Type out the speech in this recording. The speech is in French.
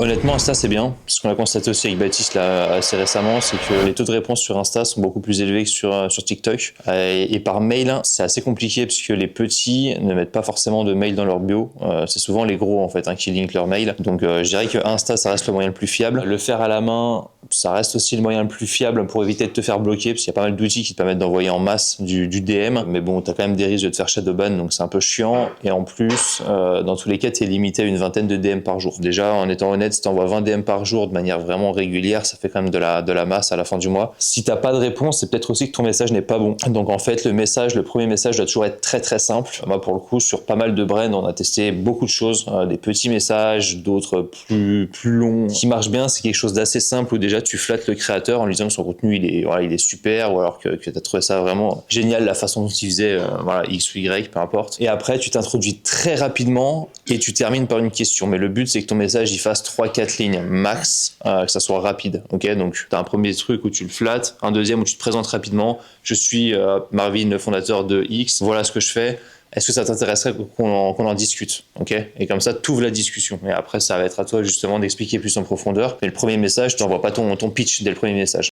Honnêtement, Insta, c'est bien. Ce qu'on a constaté aussi avec Baptiste là, assez récemment, c'est que les taux de réponse sur Insta sont beaucoup plus élevés que sur TikTok. Et par mail, c'est assez compliqué parce que les petits ne mettent pas forcément de mail dans leur bio. C'est souvent les gros en fait qui linkent leur mail. Donc je dirais que Insta, ça reste le moyen le plus fiable. Le faire à la main, ça reste aussi le moyen le plus fiable pour éviter de te faire bloquer, parce qu'il y a pas mal d'outils qui te permettent d'envoyer en masse du DM. Mais bon, t'as quand même des risques de te faire shadowban, donc c'est un peu chiant. Et en plus, dans tous les cas, t'es limité à une vingtaine de DM par jour. Déjà, en étant honnête, si t'envoies 20 DM par jour de manière vraiment régulière, ça fait quand même de la masse à la fin du mois. Si t'as pas de réponse, c'est peut-être aussi que ton message n'est pas bon. Donc en fait, le premier message doit toujours être très très simple. Moi, pour le coup, sur pas mal de brands, on a testé beaucoup de choses, des petits messages, d'autres plus longs. Ce qui marche bien, c'est quelque chose d'assez simple où déjà tu flattes le créateur en lui disant que son contenu il est super, ou alors que tu as trouvé ça vraiment génial la façon dont il faisait X ou Y, peu importe. Et après, tu t'introduis très rapidement et tu termines par une question. Mais le but, c'est que ton message il fasse 3-4 lignes max, que ça soit rapide. Ok, donc tu as un premier truc où tu le flattes, un deuxième où tu te présentes rapidement. Je suis Marvin, le fondateur de X. Voilà ce que je fais. Est-ce que ça t'intéresserait qu'on en discute, ok? Et comme ça, tu ouvres la discussion. Et après, ça va être à toi justement d'expliquer plus en profondeur. Mais le premier message, tu n'envoies pas ton pitch dès le premier message.